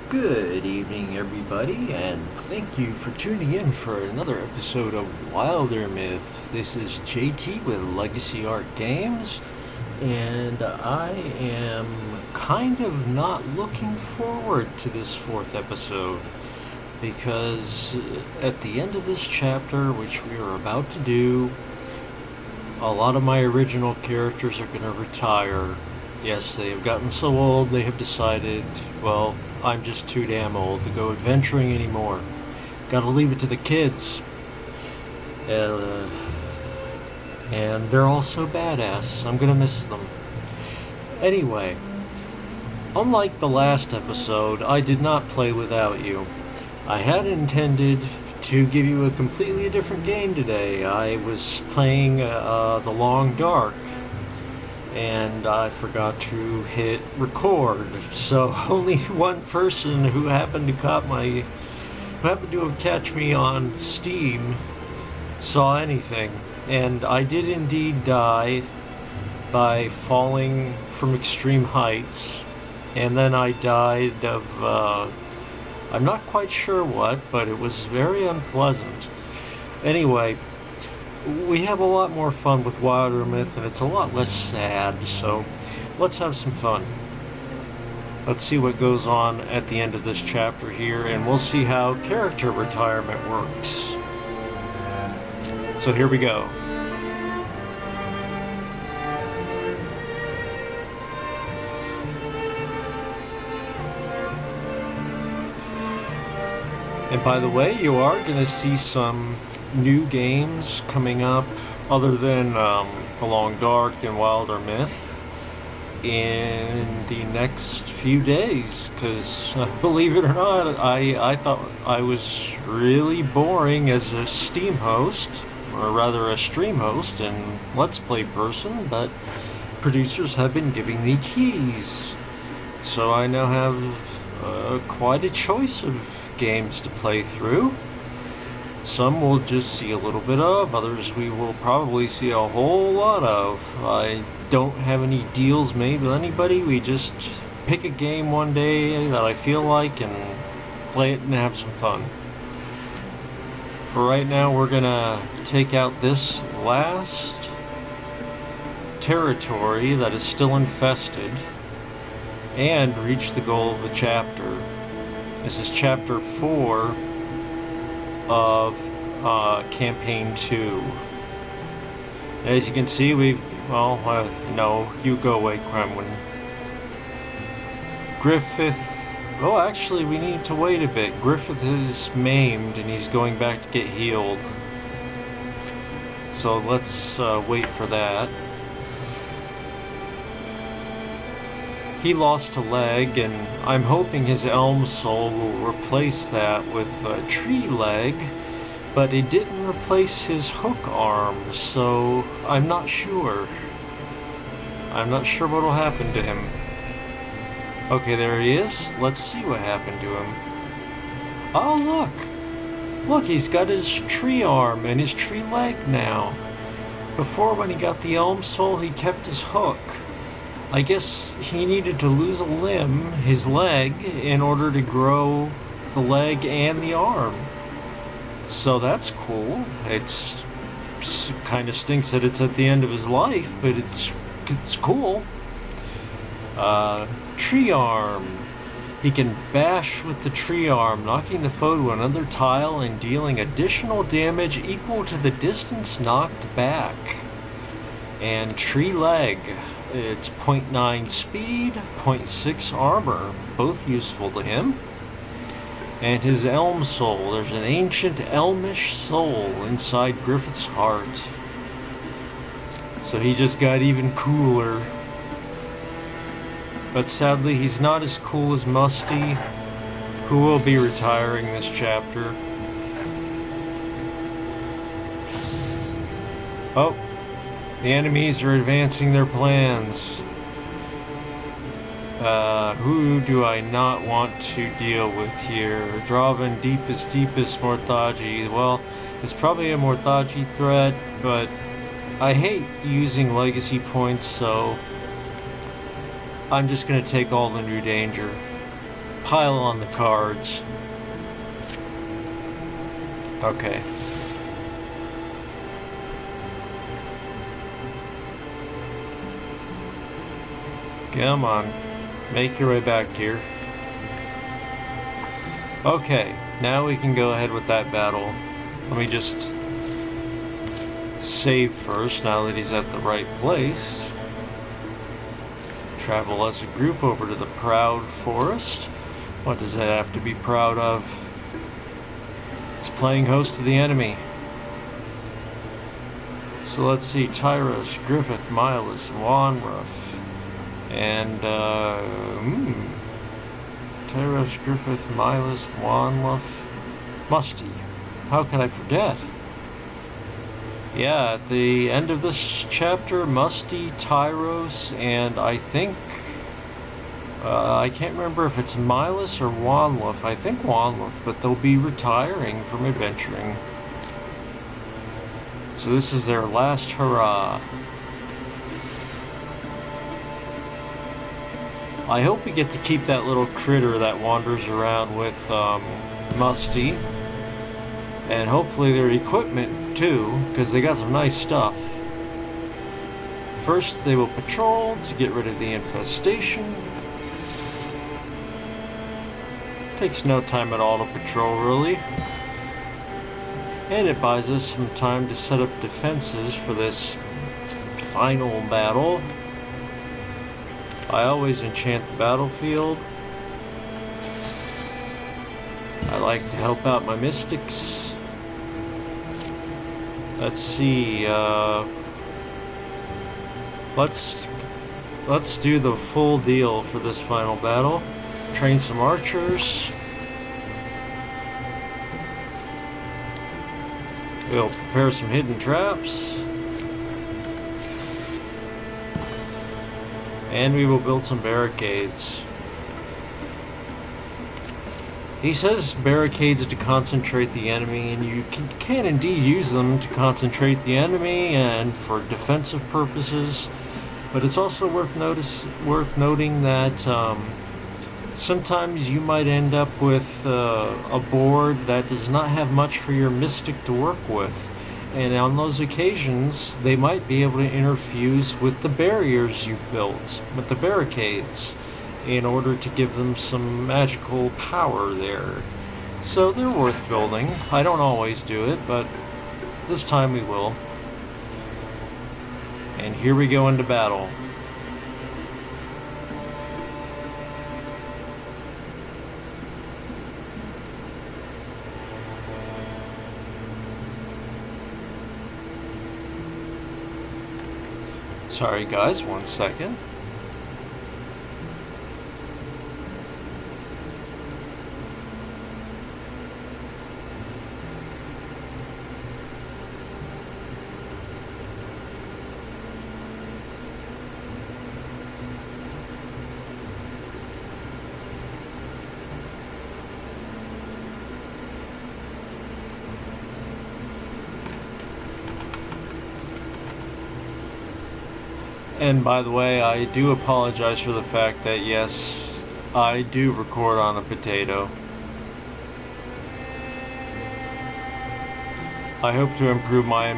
Good evening, everybody, and thank you for tuning in for another episode of Wildermyth. This is JT with Legacy Art Games, and I am kind of not looking forward to this fourth episode because at the end of this chapter, which we are about to do, a lot of my original characters are going to retire. Yes, they have gotten so old they have decided, well, I'm just too damn old to go adventuring anymore. Gotta leave it to the kids. Uh, and they're all so badass. I'm gonna miss them. Anyway, unlike the last episode, I did not play without you. I had intended to give you a completely different game today. I was playing The Long Dark, and I forgot to hit record. So only one person who happened to catch me on Steam saw anything. And I did indeed die by falling from extreme heights. And then I died of, I'm not quite sure what, but it was very unpleasant. Anyway, we have a lot more fun with Wildermyth, and it's a lot less sad, so let's have some fun. Let's see what goes on at the end of this chapter here, and we'll see how character retirement works. So here we go. And by the way, you are going to see some new games coming up other than The Long Dark and Wildermyth in the next few days, because believe it or not, I thought I was really boring as a Steam host, or rather a stream host and Let's Play person, but producers have been giving me keys, so I now have quite a choice of games to play through. Some we'll just see a little bit of, others we will probably see a whole lot of. I don't have any deals made with anybody. We just pick a game one day that I feel like and play it and have some fun. For right now, we're gonna take out this last territory that is still infested and reach the goal of the chapter. This is chapter 4 of campaign 2. As you can see, no, you go away, Kremlin. Griffith, oh, actually, we need to wait a bit. Griffith is maimed and he's going back to get healed. So let's wait for that. He lost a leg, and I'm hoping his Elm Soul will replace that with a tree leg, but it didn't replace his hook arm, so I'm not sure. I'm not sure what will happen to him. Okay, there he is. Let's see what happened to him. Oh, look! Look, he's got his tree arm and his tree leg now. Before, when he got the Elm Soul, he kept his hook. I guess he needed to lose a limb, his leg, in order to grow the leg and the arm. So that's cool. It's kind of stinks that it's at the end of his life, but it's cool. Tree arm. He can bash with the tree arm, knocking the foe to another tile and dealing additional damage equal to the distance knocked back. And tree leg. It's 0.9 speed, 0.6 armor, both useful to him. And his Elm Soul. There's an ancient elmish soul inside Griffith's heart. So he just got even cooler. But sadly, he's not as cool as Musty, who will be retiring this chapter. Oh. The enemies are advancing their plans. Who do I not want to deal with here? Draven, deepest Morthaji. Well, it's probably a Morthaji threat, but I hate using legacy points, so I'm just going to take all the new danger. pile on the cards. Okay. Come on. Make your way back here. Okay, now we can go ahead with that battle. Let me just save first, now that he's at the right place. Travel as a group over to the Proud Forest. What does that have to be proud of? It's playing host to the enemy. So let's see, Tyros, Griffith, Milas, Wanruff, and Tyros, Griffith, Milas, Wanruff, Musty. How can I forget? Yeah, at the end of this chapter, Musty, Tyros, and I think I can't remember if it's Milas or Wanluff. I think Wanluff, but they'll be retiring from adventuring. So this is their last hurrah. I hope we get to keep that little critter that wanders around with Musty. And hopefully their equipment too, because they got some nice stuff. First they will patrol to get rid of the infestation. Takes no time at all to patrol, really. And it buys us some time to set up defenses for this final battle. I always enchant the battlefield. I like to help out my mystics. Let's see, let's do the full deal for this final battle. Train some archers. We'll prepare some hidden traps. And we will build some barricades. He says barricades to concentrate the enemy, and you can indeed use them to concentrate the enemy and for defensive purposes. But it's also worth noting that sometimes you might end up with a board that does not have much for your mystic to work with. And on those occasions, they might be able to interfuse with the barriers you've built, with the barricades, in order to give them some magical power there. So they're worth building. I don't always do it, but this time we will. And here we go into battle. Sorry guys, 1 second. And by the way, I do apologize for the fact that, yes, I do record on a potato. I hope to improve my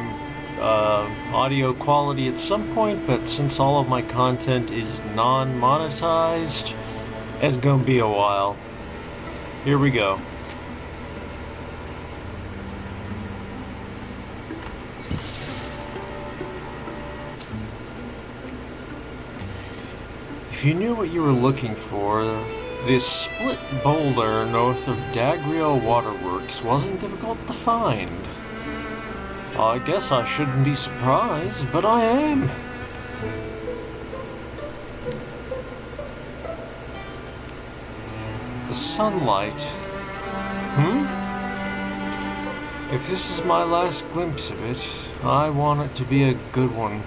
audio quality at some point, but since all of my content is non-monetized, it's gonna be a while. Here we go. If you knew what you were looking for, this split boulder north of Dagriel Waterworks wasn't difficult to find. I guess I shouldn't be surprised, but I am. The sunlight. If this is my last glimpse of it, I want it to be a good one.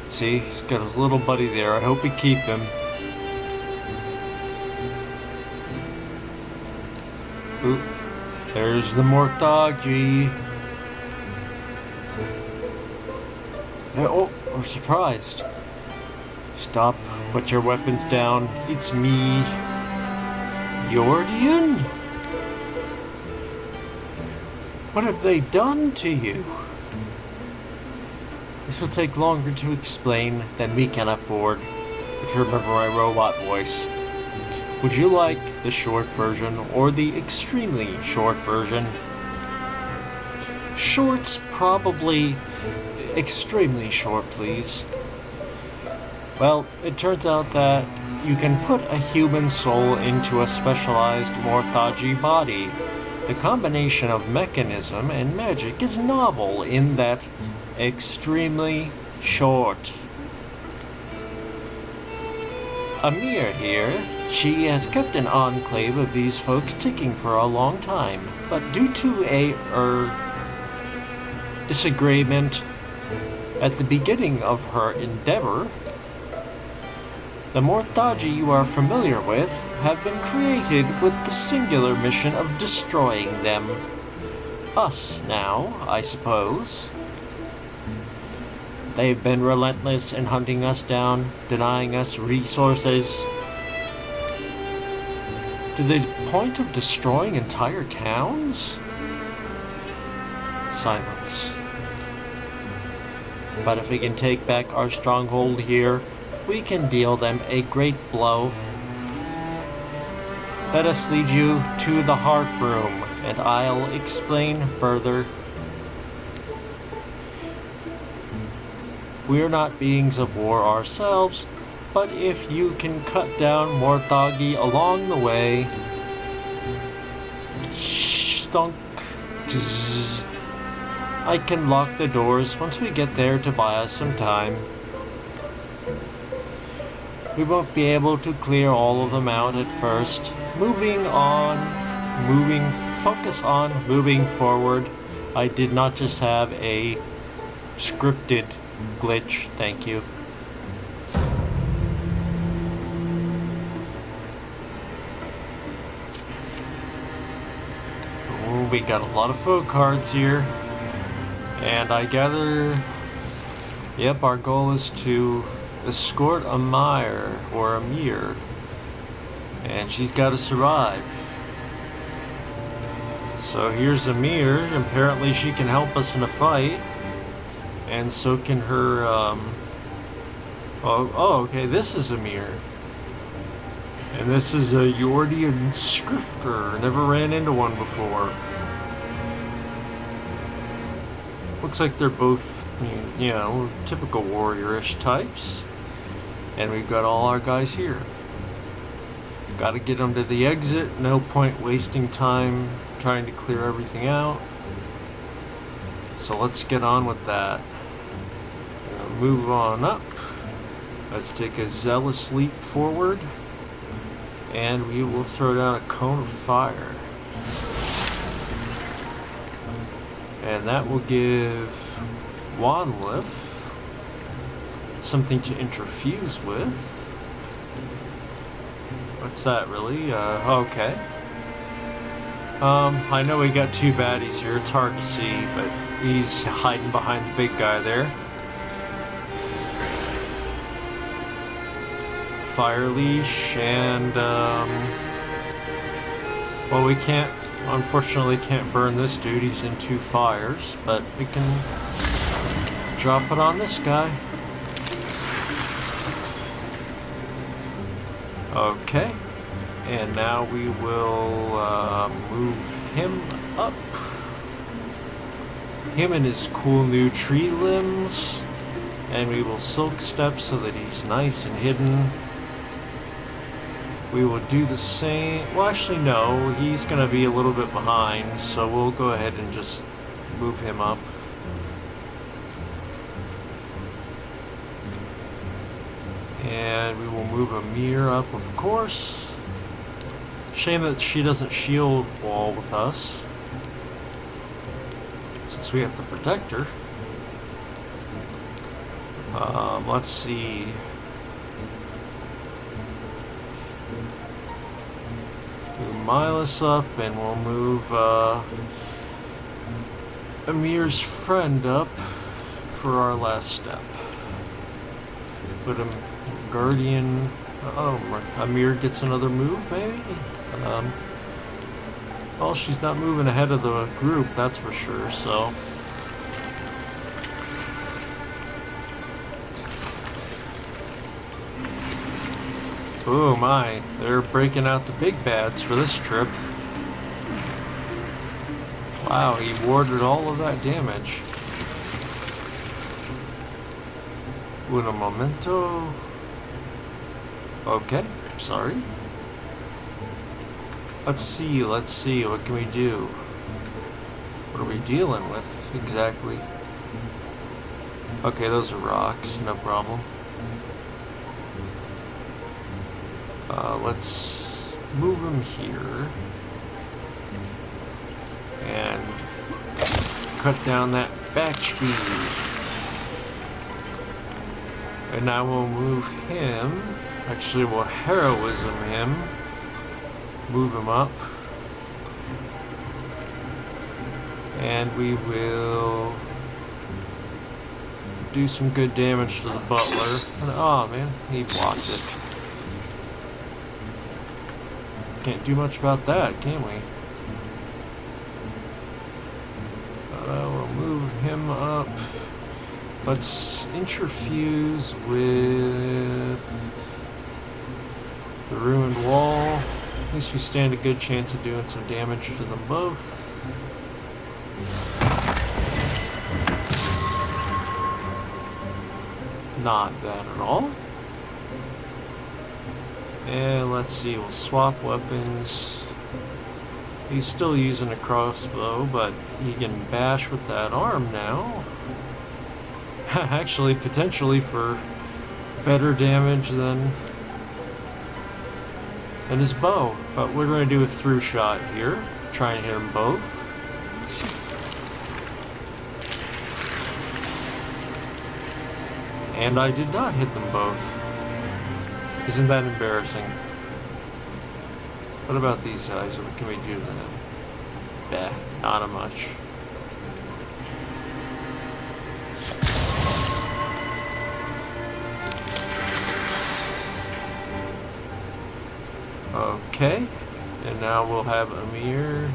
See, he's got his little buddy there. I hope we keep him. Oop. There's the Mortagi. Oh, we're surprised. Stop, put your weapons down. It's me, Yordian? What have they done to you? This will take longer to explain than we can afford, but remember my robot voice. Would you like the short version or the extremely short version? Short's probably extremely short, please. Well, it turns out that you can put a human soul into a specialized Morthaji body. The combination of mechanism and magic is novel in that extremely short. Amir here. She has kept an enclave of these folks ticking for a long time, but due to a disagreement at the beginning of her endeavor, the Morthaji you are familiar with have been created with the singular mission of destroying them. Us now, I suppose. They've been relentless in hunting us down, denying us resources, to the point of destroying entire towns? Silence. But if we can take back our stronghold here, we can deal them a great blow. Let us lead you to the heart room, and I'll explain further. We're not beings of war ourselves, but if you can cut down Morthagi along the way, stunk, I can lock the doors once we get there to buy us some time. We won't be able to clear all of them out at first. Focus on moving forward. I did not just have a scripted glitch, thank you. Oh, we got a lot of folk cards here. And I gather, yep, our goal is to escort Amir, and she's got to survive. So here's Amir. Apparently she can help us in a fight, and so can her. Okay, this is Amir, and this is a Yordian Skrifter. Never ran into one before. Looks like they're both, you know, typical warrior-ish types. And we've got all our guys here. Gotta get them to the exit. No point wasting time trying to clear everything out. So let's get on with that. Move on up. Let's take a zealous leap forward. And we will throw down a cone of fire. And that will give Wildermyth something to interfuse with. What's that really? Okay. I know we got two baddies here. It's hard to see, but he's hiding behind the big guy there. Fire leash and well, we unfortunately can't burn this dude. He's in two fires, but we can drop it on this guy. Okay, and now we will move him up. Him and his cool new tree limbs, and we will silk step so that he's nice and hidden. We will do the same. Well, actually, no, he's going to be a little bit behind, so we'll go ahead and just move him up. And we will move Amir up, of course. Shame that she doesn't shield wall with us, since we have to protect her. Let's see. Move Milas up, and we'll move Amir's friend up for our last step. Put him Guardian. Oh, Amir gets another move, maybe? Well, she's not moving ahead of the group, that's for sure, so. Oh my, they're breaking out the big bads for this trip. Wow, he warded all of that damage. Uno momento. Okay, sorry. Let's see, what can we do? What are we dealing with, exactly? Okay, those are rocks, no problem. Let's move them here. And cut down that back speed. And now we'll move him. Actually, we'll heroism him. Move him up. And we will do some good damage to the butler. And, oh man, he blocked it. Can't do much about that, can we? We'll move him up. Let's interfuse with the ruined wall. At least we stand a good chance of doing some damage to them both. Not bad at all. And let's see, we'll swap weapons. He's still using a crossbow, but he can bash with that arm now. Actually, potentially for better damage than his bow. But we're going to do a through shot here. Try and hit them both. And I did not hit them both. Isn't that embarrassing? What about these guys? What can we do to them? Bah, not much. Okay, and now we'll have Amir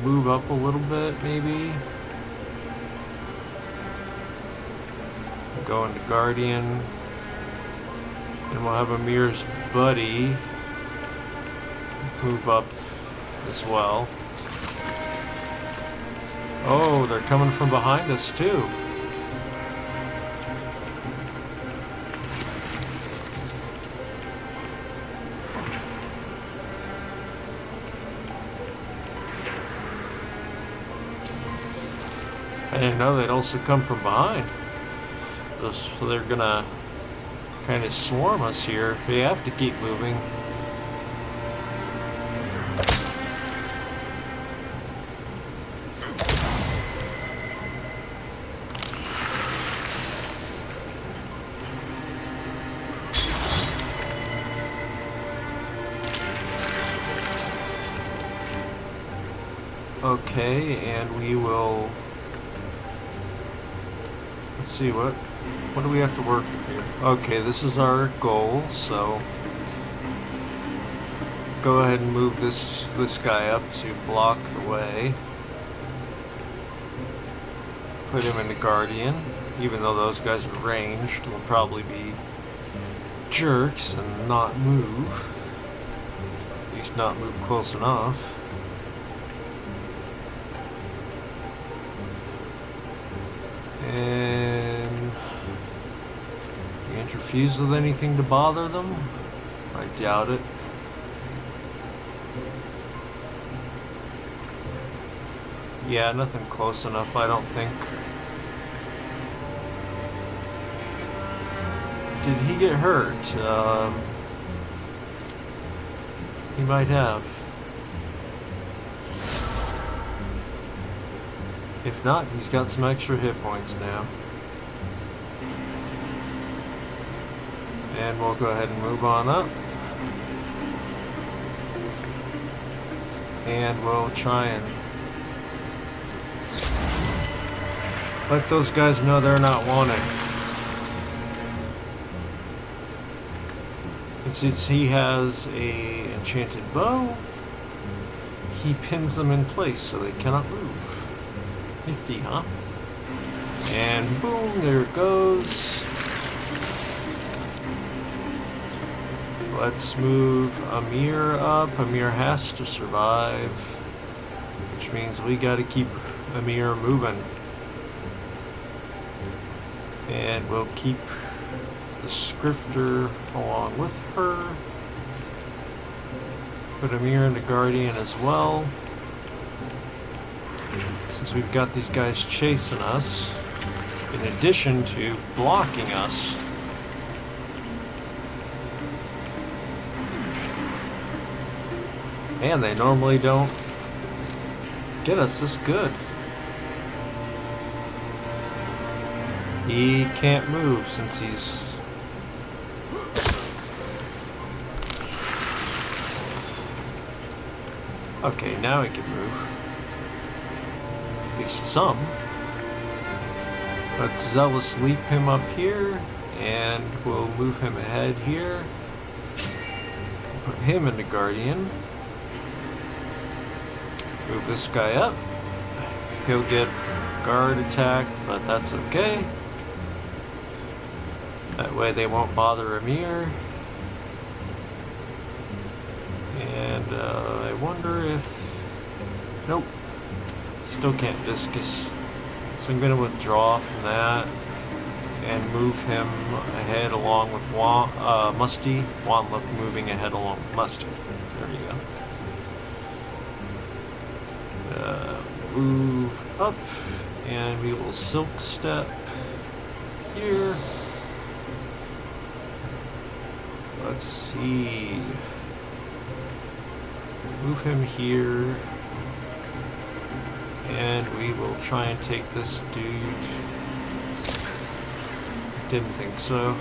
move up a little bit, maybe. Go into Guardian. And we'll have Amir's buddy move up as well. Oh, they're coming from behind us too. I didn't know they'd also come from behind. So they're gonna kind of swarm us here. We have to keep moving. Okay, and we will. Let's see, what do we have to work with here? Okay, this is our goal, so go ahead and move this guy up to block the way. Put him into Guardian, even though those guys are ranged, they'll probably be jerks and not move. At least not move close enough. And you interfuse with anything to bother them? I doubt it. Yeah, nothing close enough, I don't think. Did he get hurt? He might have. If not, he's got some extra hit points now. And we'll go ahead and move on up. And we'll try and let those guys know they're not wanted. And since he has a enchanted bow, he pins them in place so they cannot move. Nifty, huh? And boom, there it goes. Let's move Amir up. Amir has to survive, which means we gotta keep Amir moving. And we'll keep the Scrifter along with her. Put Amir in the Guardian as well. Since we've got these guys chasing us, in addition to blocking us. Man, they normally don't get us this good. He can't move since he's... Okay, now he can move. At least some. Let's Zealous Leap him up here, and we'll move him ahead here. Put him in the Guardian. Move this guy up. He'll get guard attacked, but that's okay. That way they won't bother Amir. And I wonder if... Nope. Still can't Discus. So I'm going to withdraw from that and move him ahead along with Musty. Wanleth moving ahead along with Musty. There you go. Move up, and we will Silk Step here. Let's see. Move him here. And we will try and take this dude. Didn't think so.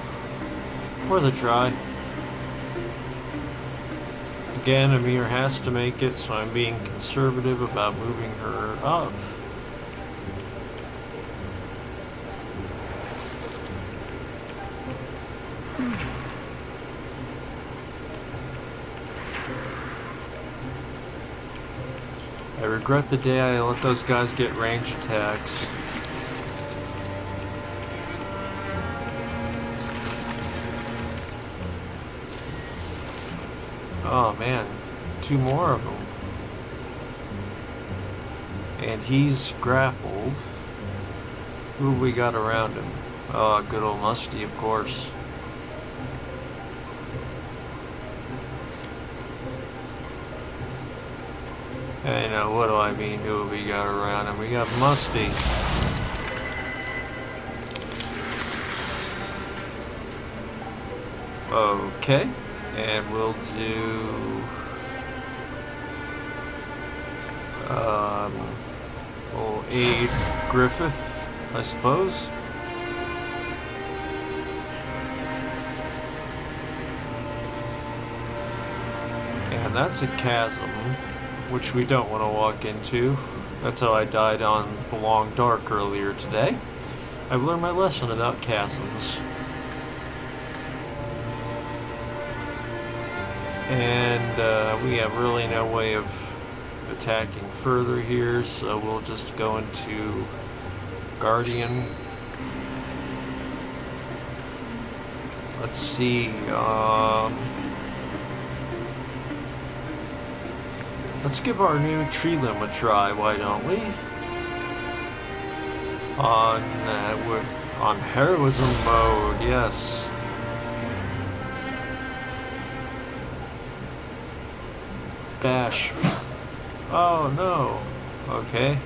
Worth a try. Again, Amir has to make it, so I'm being conservative about moving her up. I regret the day I let those guys get range attacks. Oh man, 2 more of them. And he's grappled. Who have we got around him? Oh, good old Musty, of course. Hey, now what do I mean, who have we got around him? We got Musty. Okay. And we'll do we'll aid Griffith, I suppose. And that's a chasm, which we don't want to walk into. That's how I died on the Long Dark earlier today. I've learned my lesson about chasms. And we have really no way of attacking further here, so we'll just go into Guardian. Let's see, let's give our new tree limb a try, why don't we? On heroism mode, yes. Dash. Oh no. Okay.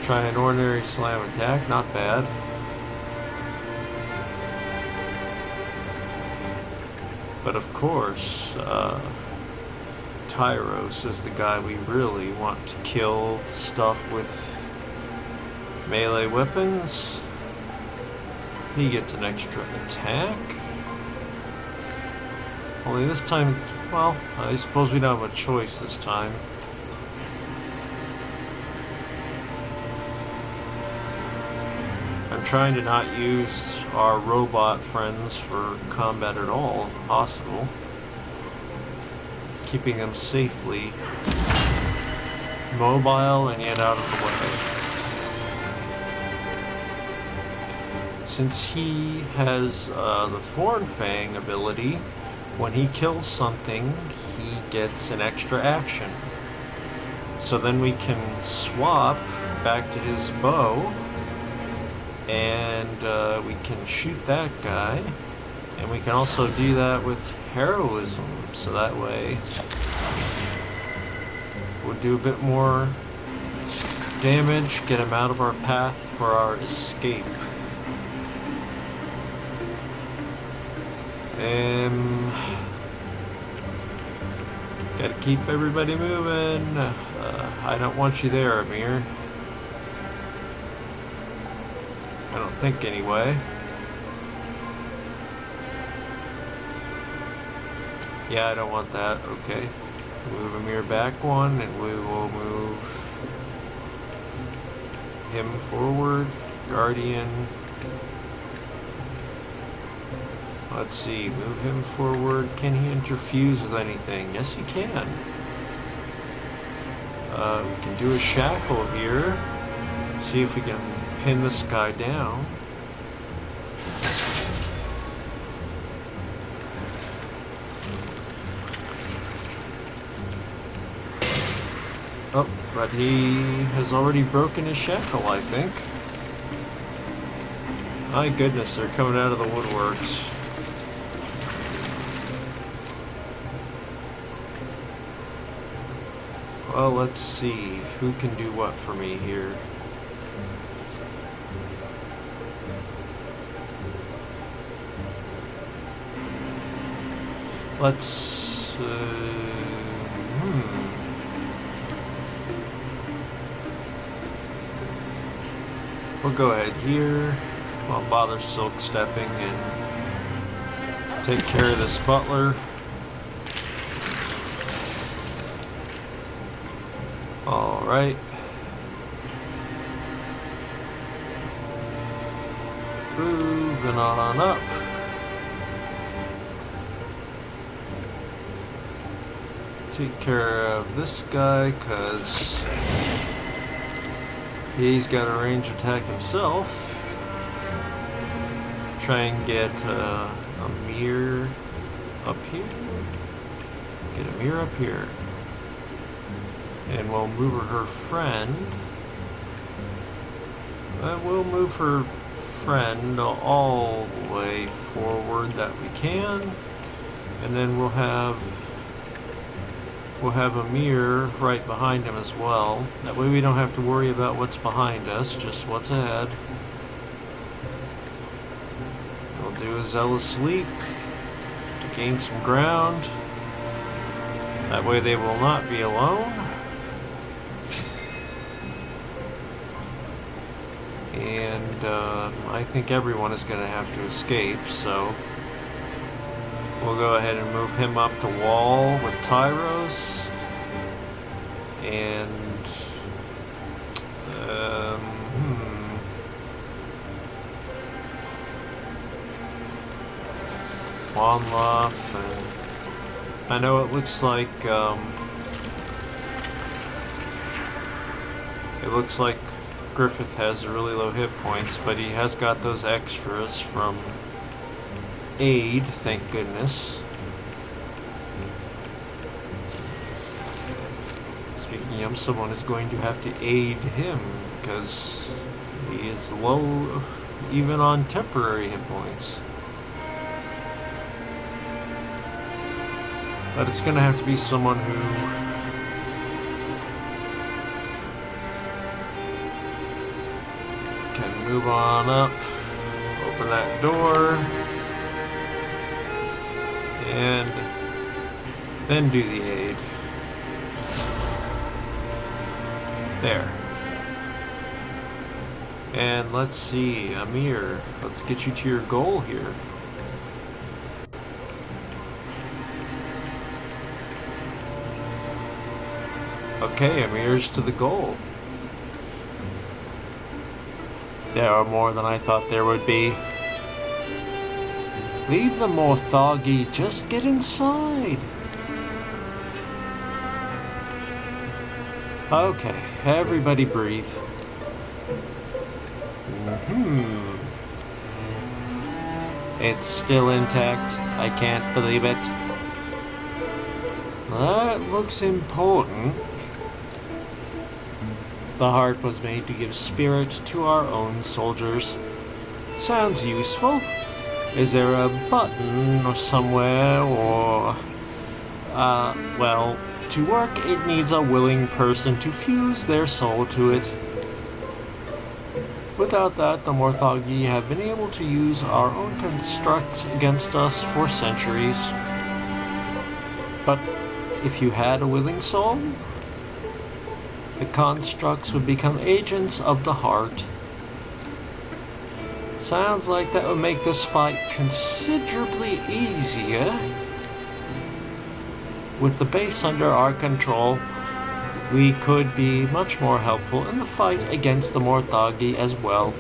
Try an ordinary slam attack, not bad. But of course, Tyros is the guy we really want to kill stuff with melee weapons. He gets an extra attack. Only this time, well, I suppose we don't have a choice this time. I'm trying to not use our robot friends for combat at all, if possible. Keeping them safely mobile and yet out of the way. Since he has the Thorn Fang ability, when he kills something, he gets an extra action. So then we can swap back to his bow, and we can shoot that guy. And we can also do that with heroism, so that way we'll do a bit more damage, get him out of our path for our escape. Gotta keep everybody moving. I don't want you there, Amir. I don't think anyway. Yeah, I don't want that. Okay. Move Amir back one, and we will move him forward. Guardian. Let's see, move him forward. Can he interfuse with anything? Yes, he can. We can do a shackle here. See if we can pin this guy down. Oh, but he has already broken his shackle, I think. My goodness, they're coming out of the woodworks. Well, let's see who can do what for me here. Let's we'll go ahead here. I'll bother silk stepping and take care of this butler. Alright. Moving on up. Take care of this guy, because he's got a range attack himself. Try and get Amir up here. Get Amir up here. And we'll move her friend. We'll move her friend all the way forward that we can. And then we'll have Amir right behind him as well. That way we don't have to worry about what's behind us, just what's ahead. We'll do a zealous leap to gain some ground. That way they will not be alone. And I think everyone is going to have to escape, so we'll go ahead and move him up the wall with Tyros. And Wanloff, and I know it looks like Griffith has really low hit points, but he has got those extras from aid, thank goodness. Speaking of, someone is going to have to aid him, because he is low even on temporary hit points. But it's going to have to be someone who can move on up, open that door, and then do the aid. There. And let's see, Amir, let's get you to your goal here. Okay, Amir's to the goal. There are more than I thought there would be. Leave the Morthagi, just get inside. Okay, everybody breathe. It's still intact. I can't believe it. That looks important. The heart was made to give spirit to our own soldiers. Sounds useful. Is there a button or somewhere, or... well, to work it needs a willing person to fuse their soul to it. Without that, the Morthagi have been able to use our own constructs against us for centuries. But if you had a willing soul, the constructs would become agents of the heart. Sounds like that would make this fight considerably easier. With the base under our control, we could be much more helpful in the fight against the Morthagi as well.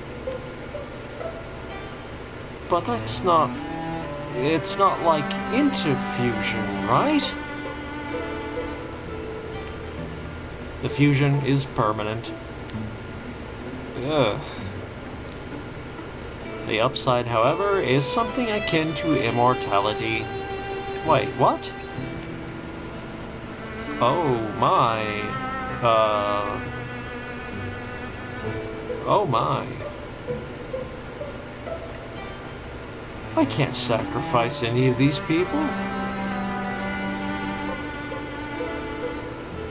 But that's not... it's not like interfusion, right? The fusion is permanent. Ugh. The upside, however, is something akin to immortality. Wait, what? Oh my. Oh my. I can't sacrifice any of these people.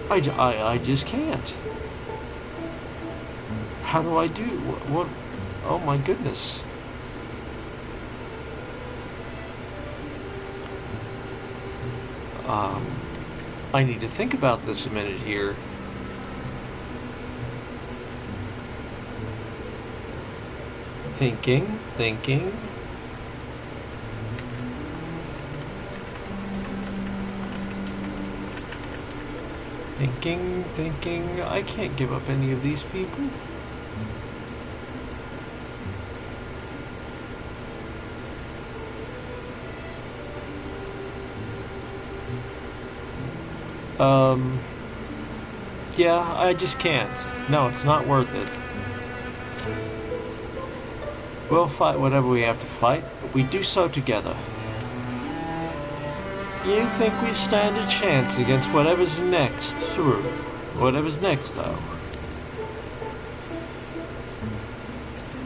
I just can't. How do I do? What? Oh my goodness. I need to think about this a minute here. Thinking. I can't give up any of these people. Yeah, I just can't. No, it's not worth it. We'll fight whatever we have to fight, but we do so together. You think we stand a chance against whatever's next through? Whatever's next, though.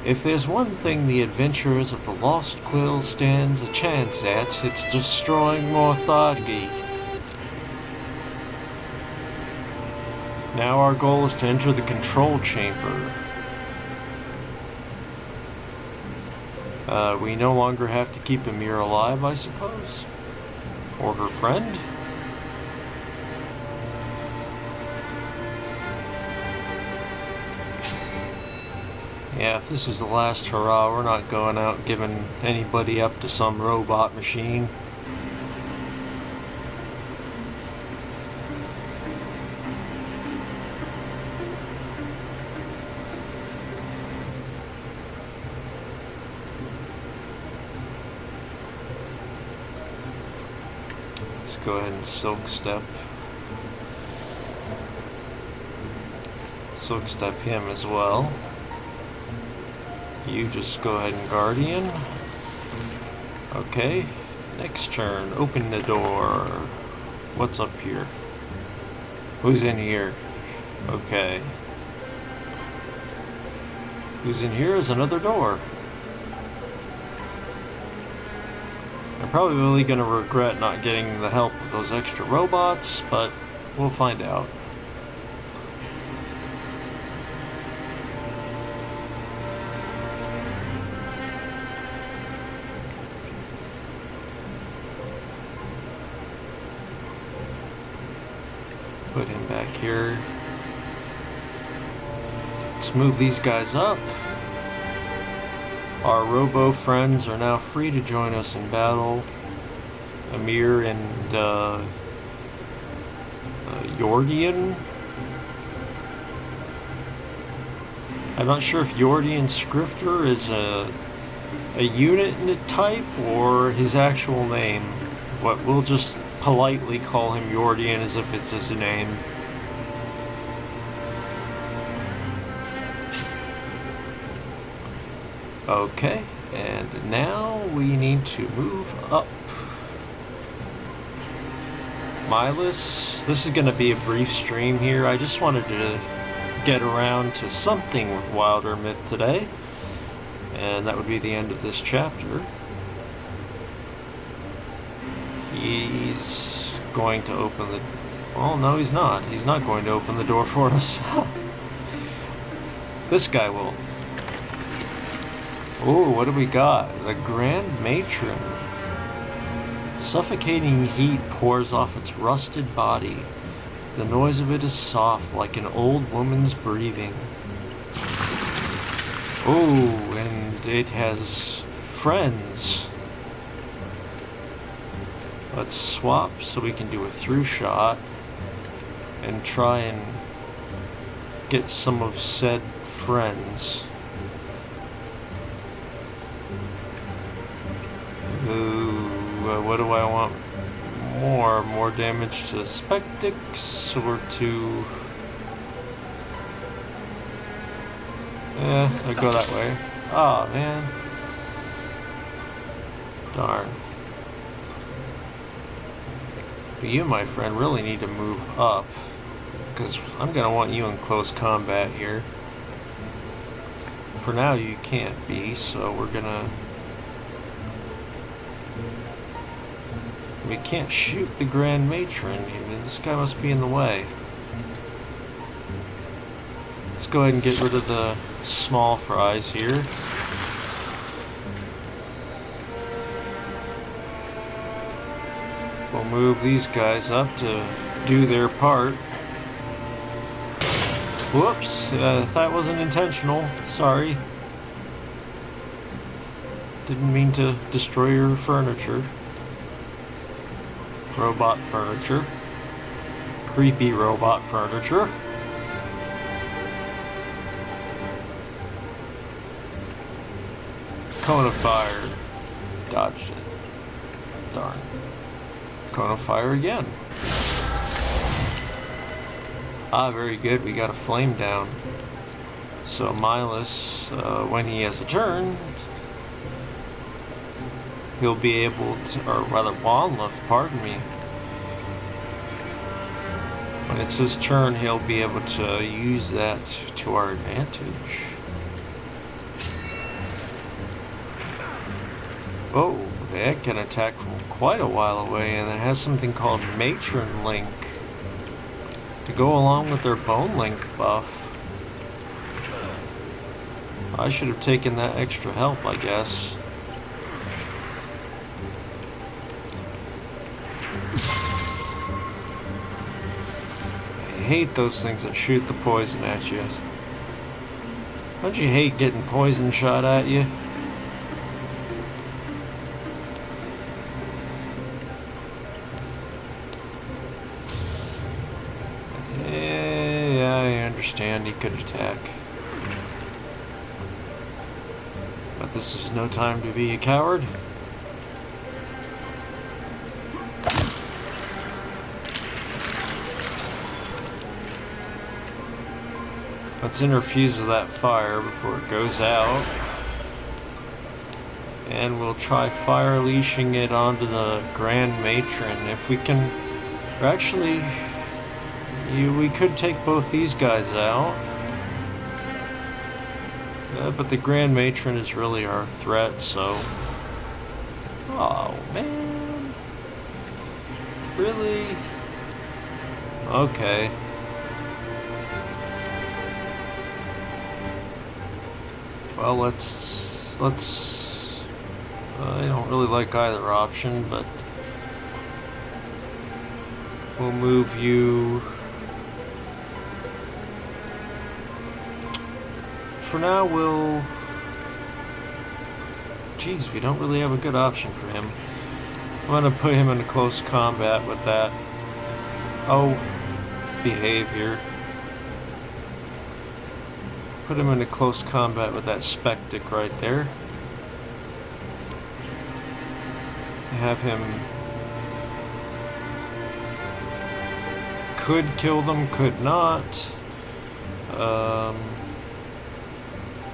If there's one thing the adventurers of the Lost Quill stands a chance at, it's destroying Morthagi. Now our goal is to enter the control chamber. We no longer have to keep Amir alive, I suppose. Or her friend. Yeah, if this is the last hurrah, we're not going out giving anybody up to some robot machine. Let's go ahead and Silk Step. Silk Step him as well. You just go ahead and Guardian. Okay, next turn, open the door. What's up here? Who's in here? Okay. Who's in here is another door. I'm probably really going to regret not getting the help of those extra robots, but we'll find out. Put him back here. Let's move these guys up. Our robo friends are now free to join us in battle. Amir and Yordian. I'm not sure if Yordian Scrifter is a unit type or his actual name. But we'll just politely call him Yordian as if it's his name. Okay, and now we need to move up. Milas, this is going to be a brief stream here. I just wanted to get around to something with Wildermyth today, and that would be the end of this chapter. He's going to open the... Well, no, he's not. He's not going to open the door for us. This guy will. Oh, what do we got? The Grand Matron. Suffocating heat pours off its rusted body. The noise of it is soft, like an old woman's breathing. Oh, and it has friends. Let's swap so we can do a through shot and try and get some of said friends. Ooh, what do I want more? More damage to Spectix or to... I'll go that way. Ah, man. Darn. You, my friend, really need to move up, because I'm going to want you in close combat here. For now, you can't be, so we're going to... We can't shoot the Grand Matron. This guy must be in the way. Let's go ahead and get rid of the small fries here. We'll move these guys up to do their part. Whoops, that wasn't intentional. Sorry. Didn't mean to destroy your furniture. Robot furniture. Creepy robot furniture. Cone of fire. Dodged it. Darn. Cone of fire again. Ah, very good. We got a flame down. So Milas, when he has a turn, he'll be able to, or rather Wildermyth, pardon me. When it's his turn, he'll be able to use that to our advantage. Oh, that can attack from quite a while away, and it has something called Matron Link to go along with their Bone Link buff. I should have taken that extra help, I guess. I hate those things that shoot the poison at you. Don't you hate getting poison shot at you? Yeah, I understand he could attack. But this is no time to be a coward. Let's interfuse with that fire before it goes out. And we'll try fire leashing it onto the Grand Matron. If we can... Or actually... we could take both these guys out. But the Grand Matron is really our threat, so... Oh, man. Really? Okay. Well, let's I don't really like either option, but we'll move you. For now, we'll... Geez, we don't really have a good option for him. I'm gonna put him into close combat with that. Oh, behavior. Put him into close combat with that Spectic right there. Have him... Could kill them, could not.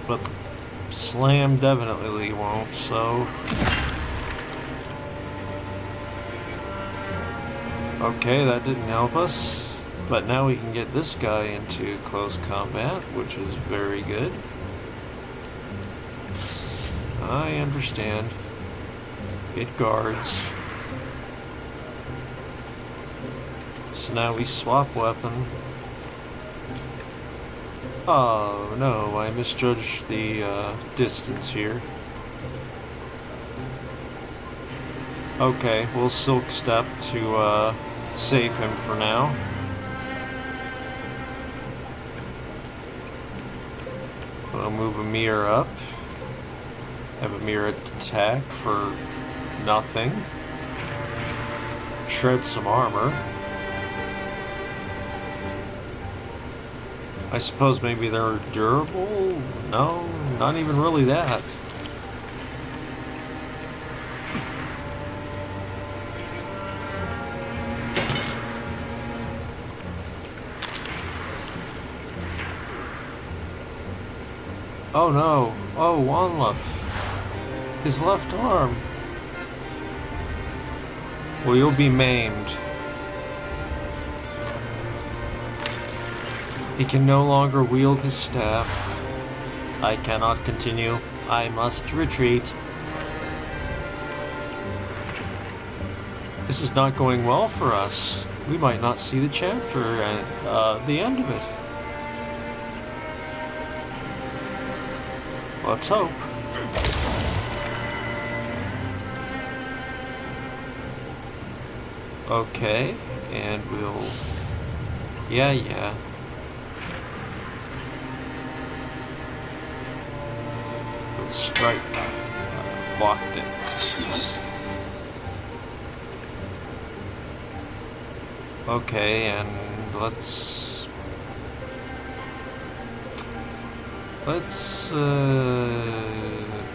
But Slam definitely won't, so... Okay, that didn't help us. But now we can get this guy into close combat, which is very good. I understand. It guards. So now we swap weapon. Oh no, I misjudged the distance here. Okay, we'll Silk Step to save him for now. We'll move Amir up. Have Amir attack for nothing. Shred some armor. I suppose maybe they're durable? No, not even really that. Oh no. Oh, Wanluff. His left arm. Well, you'll be maimed. He can no longer wield his staff. I cannot continue. I must retreat. This is not going well for us. We might not see the chapter and the end of it. Let's hope. Okay, and we'll... Yeah. We'll strike. Blocked it. Okay, and let's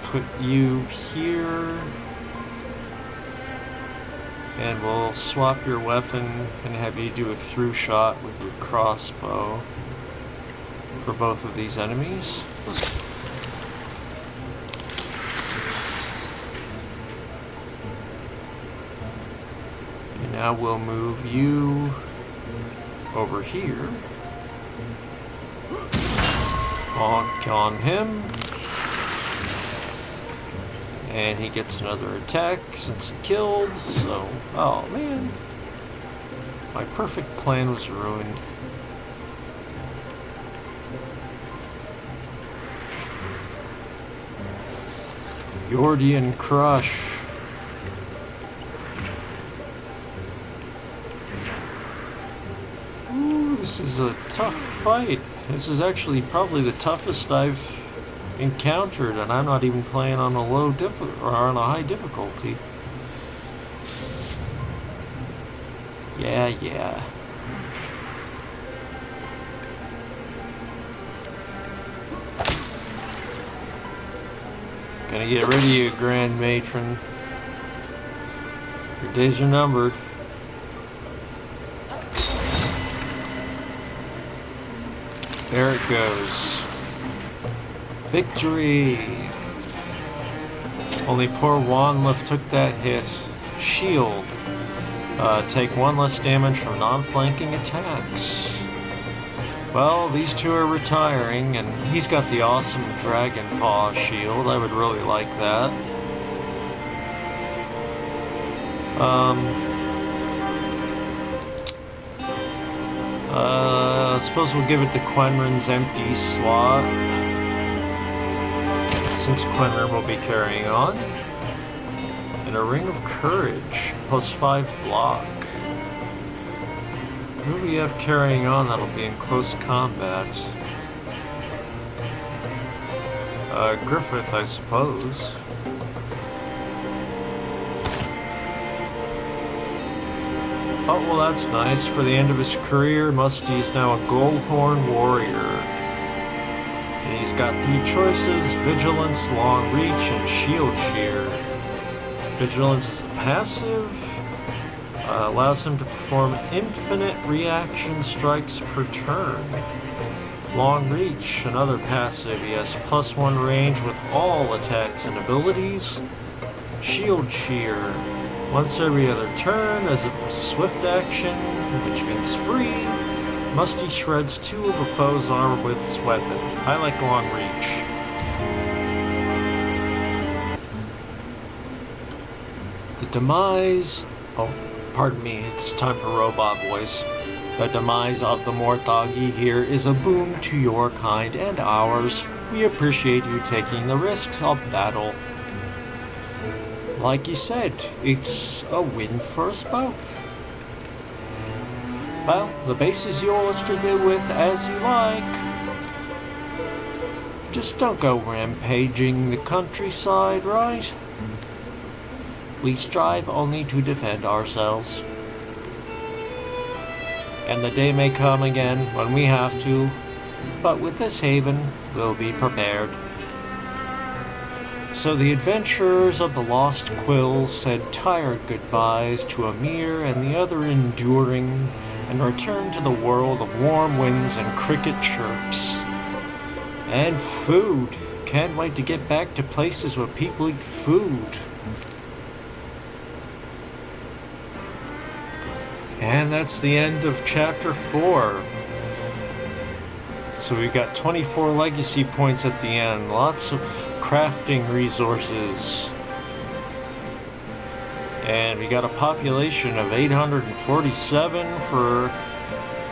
put you here. And we'll swap your weapon and have you do a through shot with your crossbow for both of these enemies. And now we'll move you over here. Bonk on him. And he gets another attack since he killed, so... Oh, man. My perfect plan was ruined. Yordian Crush. Ooh, this is a tough fight. This is actually probably the toughest I've encountered, and I'm not even playing on a low or on a high difficulty. Yeah. Gonna get rid of you, Grand Matron. Your days are numbered. There it goes. Victory! Only poor Wanluff took that hit. Shield. Take one less damage from non-flanking attacks. Well, these two are retiring, and he's got the awesome Dragon Paw shield. I would really like that. I suppose we'll give it to Quenrin's empty slot, since Quenrin will be carrying on. And a Ring of Courage, +5 block. Who do we have carrying on that'll be in close combat? Griffith, I suppose. Oh, well, that's nice. For the end of his career, Musty is now a Goldhorn Warrior. And he's got three choices: Vigilance, Long Reach, and Shield Shear. Vigilance is a passive, allows him to perform infinite reaction strikes per turn. Long Reach, another passive, he has +1 range with all attacks and abilities. Shield Shear, once every other turn as a swift action, which means free, Musty shreds 2 of a foe's armor with his weapon. I like Long Reach. The demise... Oh, pardon me, it's time for robot voice. The demise of the Morthagi here is a boon to your kind and ours. We appreciate you taking the risks of battle. Like you said, it's a win for us both. Well, the base is yours to do with as you like. Just don't go rampaging the countryside, right? We strive only to defend ourselves. And the day may come again when we have to, but with this haven, we'll be prepared. So the adventurers of the Lost Quill said tired goodbyes to Amir and the other enduring, and returned to the world of warm winds and cricket chirps. And food. Can't wait to get back to places where people eat food. And that's the end of Chapter 4. So we've got 24 legacy points at the end. Lots of crafting resources. And we got a population of 847 for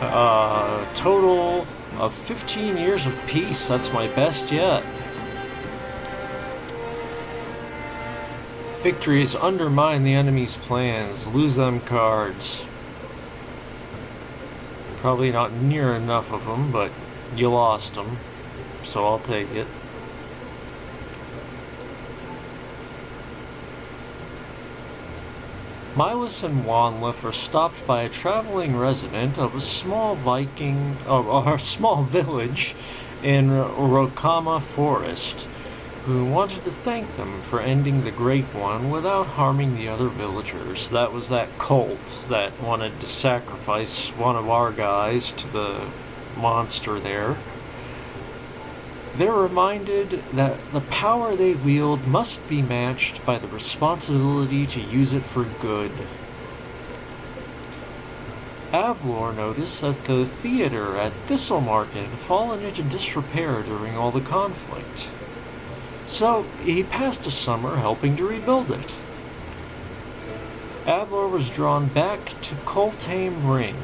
a total of 15 years of peace. That's my best yet. Victories undermine the enemy's plans. Lose them cards. Probably not near enough of them, but you lost them. So I'll take it. Milas and Wanlif are stopped by a traveling resident of a small small village in Rokama Forest, who wanted to thank them for ending the Great One without harming the other villagers. That was that cult that wanted to sacrifice one of our guys to the monster there. They're reminded that the power they wield must be matched by the responsibility to use it for good. Avlor noticed that the theater at Thistle Market had fallen into disrepair during all the conflict. So he passed a summer helping to rebuild it. Avlor was drawn back to Coltame Ring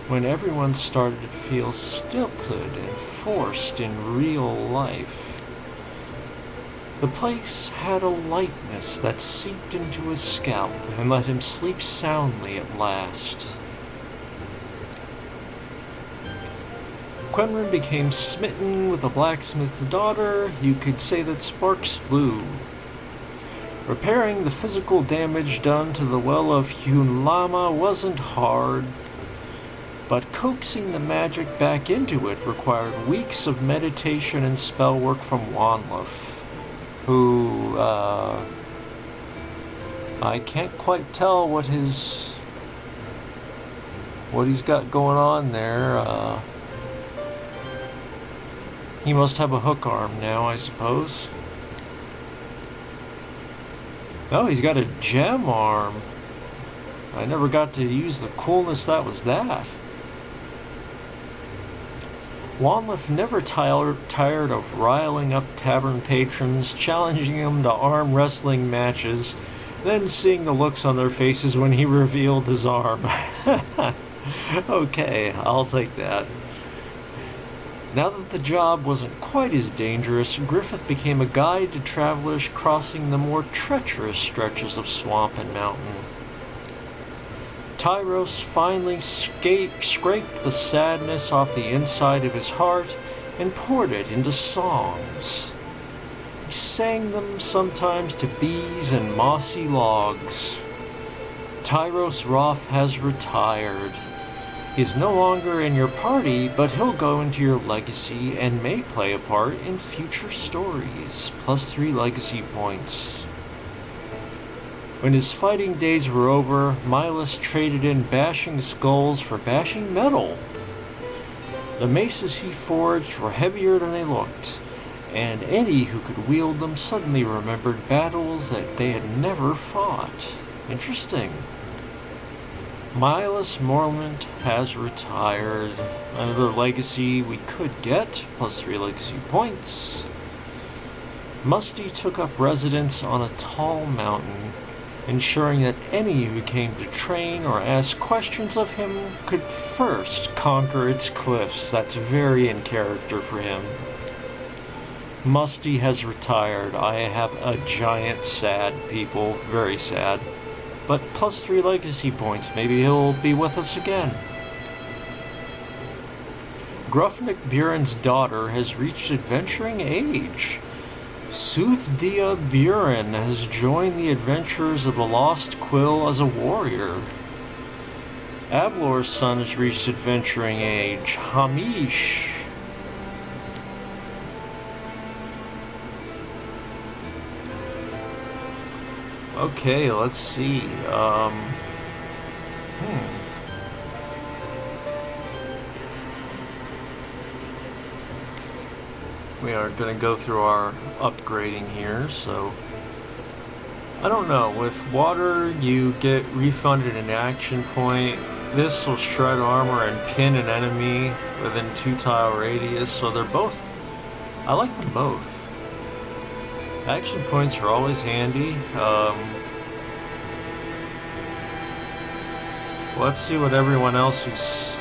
when everyone started to feel stilted and forced in real life. The place had a lightness that seeped into his scalp and let him sleep soundly at last. Quenrin became smitten with a blacksmith's daughter. You could say that sparks flew. Repairing the physical damage done to the well of Hunlama wasn't hard, but coaxing the magic back into it required weeks of meditation and spell work from Wanlif, who, I can't quite tell what he's got going on there. He must have a hook arm now, I suppose. Oh, he's got a gem arm. I never got to use the coolness that was that. Wanlif never tired of riling up tavern patrons, challenging them to arm wrestling matches, then seeing the looks on their faces when he revealed his arm. Okay, I'll take that. Now that the job wasn't quite as dangerous, Griffith became a guide to travelers crossing the more treacherous stretches of swamp and mountain. Tyros finally scraped the sadness off the inside of his heart and poured it into songs. He sang them sometimes to bees and mossy logs. Tyros Roth has retired. He's no longer in your party, but he'll go into your legacy and may play a part in future stories. +3 legacy points. When his fighting days were over, Milas traded in bashing skulls for bashing metal. The maces he forged were heavier than they looked, and any who could wield them suddenly remembered battles that they had never fought. Interesting. Milas Mormont has retired. Another legacy we could get, +3 legacy points. Musty took up residence on a tall mountain, ensuring that any who came to train or ask questions of him could first conquer its cliffs. That's very in character for him. Musty has retired. I have a giant sad, people. Very sad. But +3 legacy points. Maybe he'll be with us again. Gruffnick Buren's daughter has reached adventuring age. Soothdia Buren has joined the adventurers of the Lost Quill as a warrior. Ablor's son has reached adventuring age. Hamish. Okay, let's see. We are going to go through our upgrading here, so I don't know. With water, you get refunded an action point. This will shred armor and pin an enemy within 2-tile radius, so they're both, I like them both. Action points are always handy. Let's see what everyone else who's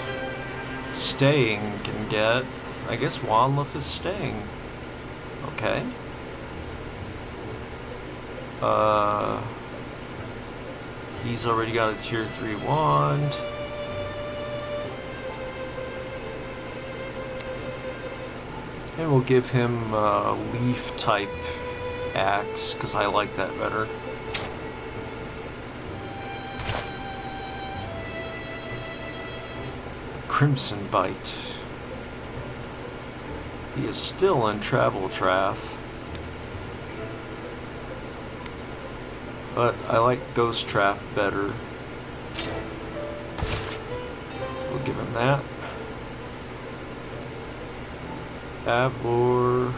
staying can get. I guess Wildermyth is staying. Okay. He's already got a tier 3 wand. And we'll give him a leaf type axe, because I like that better. The Crimson Bite. He is still in Travel Traff, but I like Ghost Traff better. So we'll give him that. Avlor,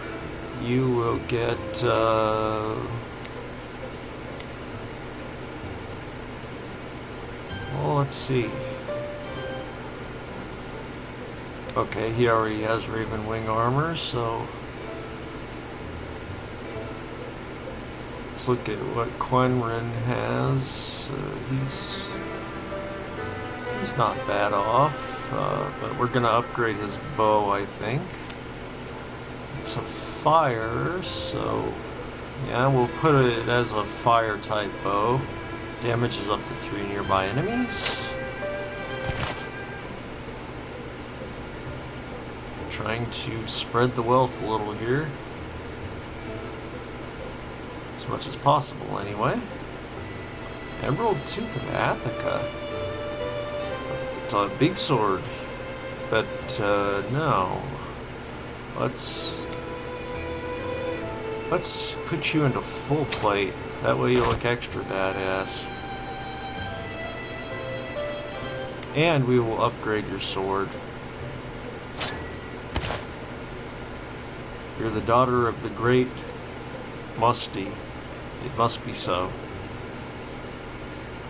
you will get well, let's see. Okay, he already has Raven Wing armor, so let's look at what Quenrin has. He's not bad off, but we're gonna upgrade his bow, I think. It's a fire, so yeah, we'll put it as a fire type bow. Damages up to 3 nearby enemies. Trying to spread the wealth a little here. As much as possible, anyway. Emerald Tooth of Athica. It's a big sword. But, no. Let's put you into full plate. That way you look extra badass. And we will upgrade your sword. You're the daughter of the great Musty. It must be so.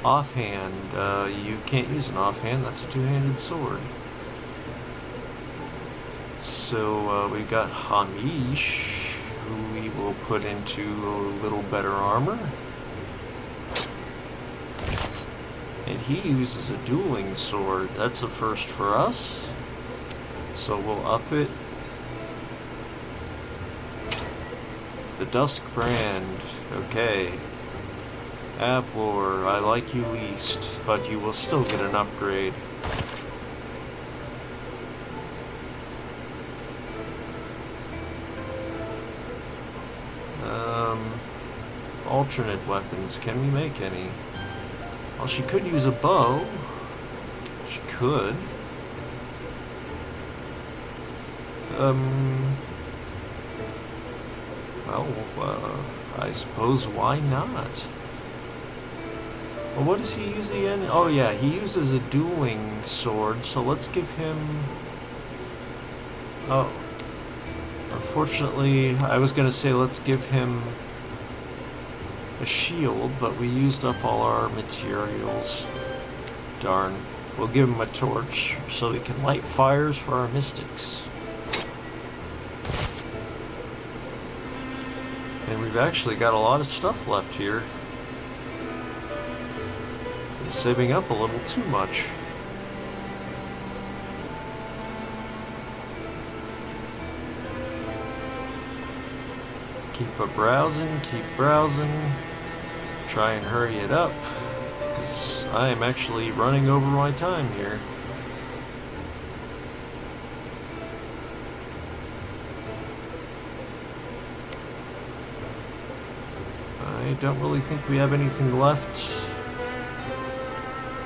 Offhand, you can't use an offhand. That's a two-handed sword. So we've got Hamish, who we will put into a little better armor. And he uses a dueling sword. That's a first for us. So we'll up it. The Dusk Brand, okay. Avlor, I like you least, but you will still get an upgrade. Alternate weapons, can we make any? Well, she could use a bow. She could. Well, I suppose why not? Well, what does he use again? Oh yeah, he uses a dueling sword, so let's give him... Oh. Unfortunately, I was gonna say let's give him a shield, but we used up all our materials. Darn. We'll give him a torch so he can light fires for our mystics. And we've actually got a lot of stuff left here. It's saving up a little too much. Keep browsing, keep browsing. Try and hurry it up, because I am actually running over my time here. I don't really think we have anything left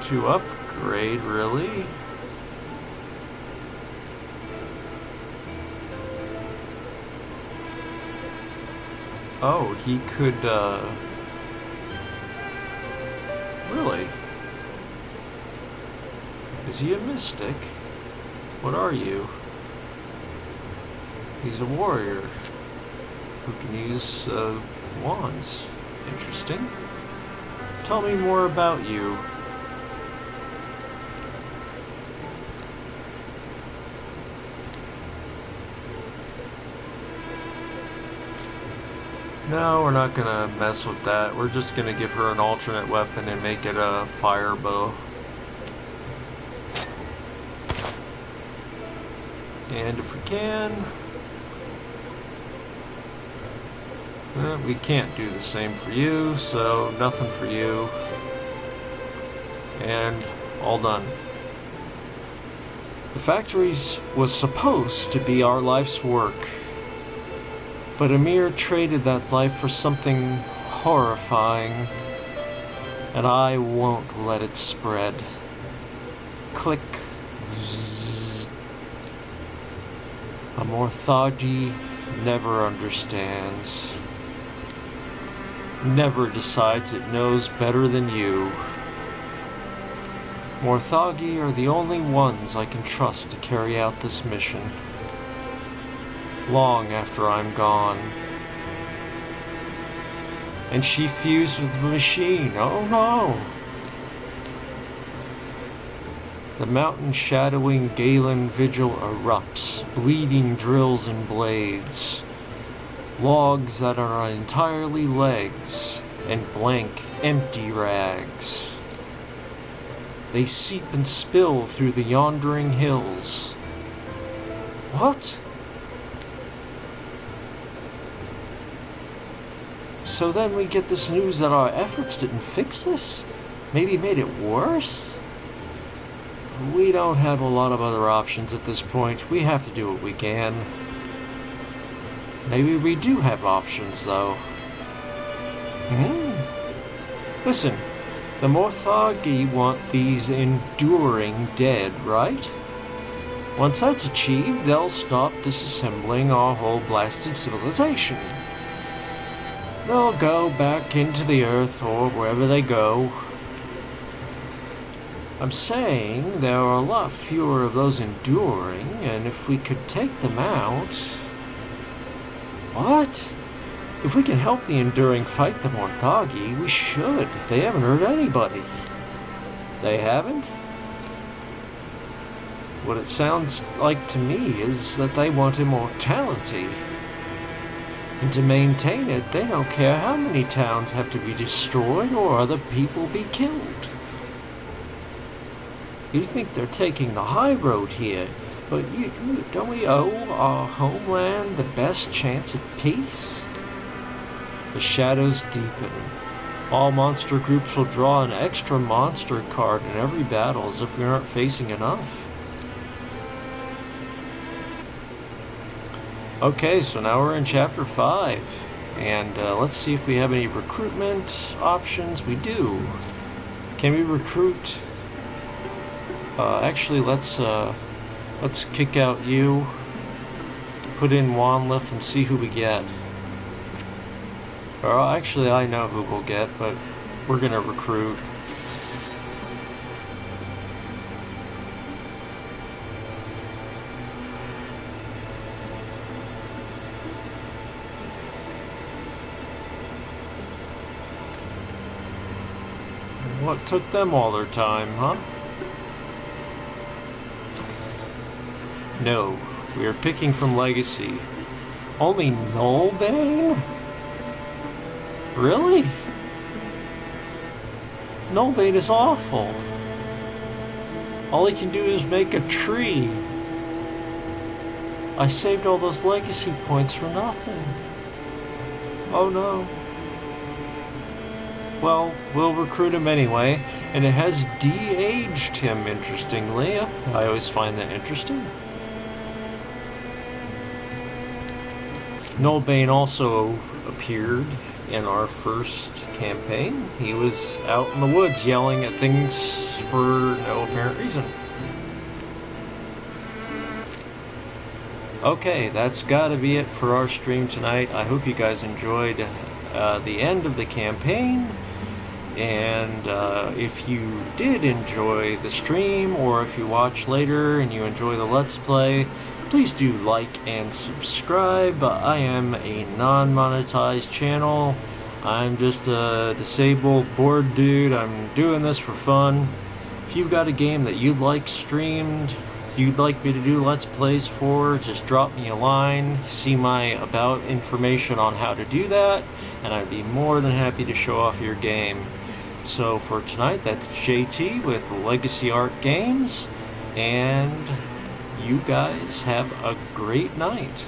to upgrade, really. Oh, he could, really? Is he a mystic? What are you? He's a warrior who can use, wands. Interesting. Tell me more about you. No, we're not gonna mess with that. We're just gonna give her an alternate weapon and make it a fire bow. And if we can... we can't do the same for you, so nothing for you. And all done. The factories was supposed to be our life's work. But Amir traded that life for something horrifying, and I won't let it spread. Click. Zzz. A Morthagi never understands. Never decides it knows better than you. Morthagi are the only ones I can trust to carry out this mission. Long after I'm gone. And she fused with the machine. Oh no! The mountain shadowing Galen vigil erupts, bleeding drills and blades. Logs that are entirely legs, and blank, empty rags. They seep and spill through the yondering hills. What? So then we get this news that our efforts didn't fix this? Maybe made it worse? We don't have a lot of other options at this point. We have to do what we can. Maybe we do have options, though. Listen, the Morthagi want these enduring dead, right? Once that's achieved, they'll stop disassembling our whole blasted civilization. They'll go back into the earth or wherever they go. I'm saying there are a lot fewer of those enduring, and if we could take them out... What? If we can help the enduring fight the Morthagi, we should. They haven't hurt anybody. They haven't? What it sounds like to me is that they want immortality. And to maintain it, they don't care how many towns have to be destroyed or other people be killed. You think they're taking the high road here, but don't we owe our homeland the best chance at peace? The shadows deepen. All monster groups will draw an extra monster card in every battle as if we aren't facing enough. Okay, so now we're in Chapter 5, and let's see if we have any recruitment options. We do. Can we recruit? Actually, let's kick out you. put in Wildermyth and see who we get. Or actually, I know who we'll get, but we're gonna recruit. What took them all their time, huh? No, we are picking from Legacy. Only Nullbane? Really? Nullbane is awful. All he can do is make a tree. I saved all those legacy points for nothing. Oh no. Well, we'll recruit him anyway, and it has de-aged him, interestingly. I always find that interesting. Nullbane also appeared in our first campaign. He was out in the woods yelling at things for no apparent reason. Okay, that's gotta be it for our stream tonight. I hope you guys enjoyed the end of the campaign. And if you did enjoy the stream, or if you watch later and you enjoy the Let's Play, please do like and subscribe. I am a non-monetized channel. I'm just a disabled, bored dude. I'm doing this for fun. If you've got a game that you'd like streamed, you'd like me to do Let's Plays for, just drop me a line, see my about information on how to do that, and I'd be more than happy to show off your game. So for tonight, that's JT with Legacy Art Games, and you guys have a great night.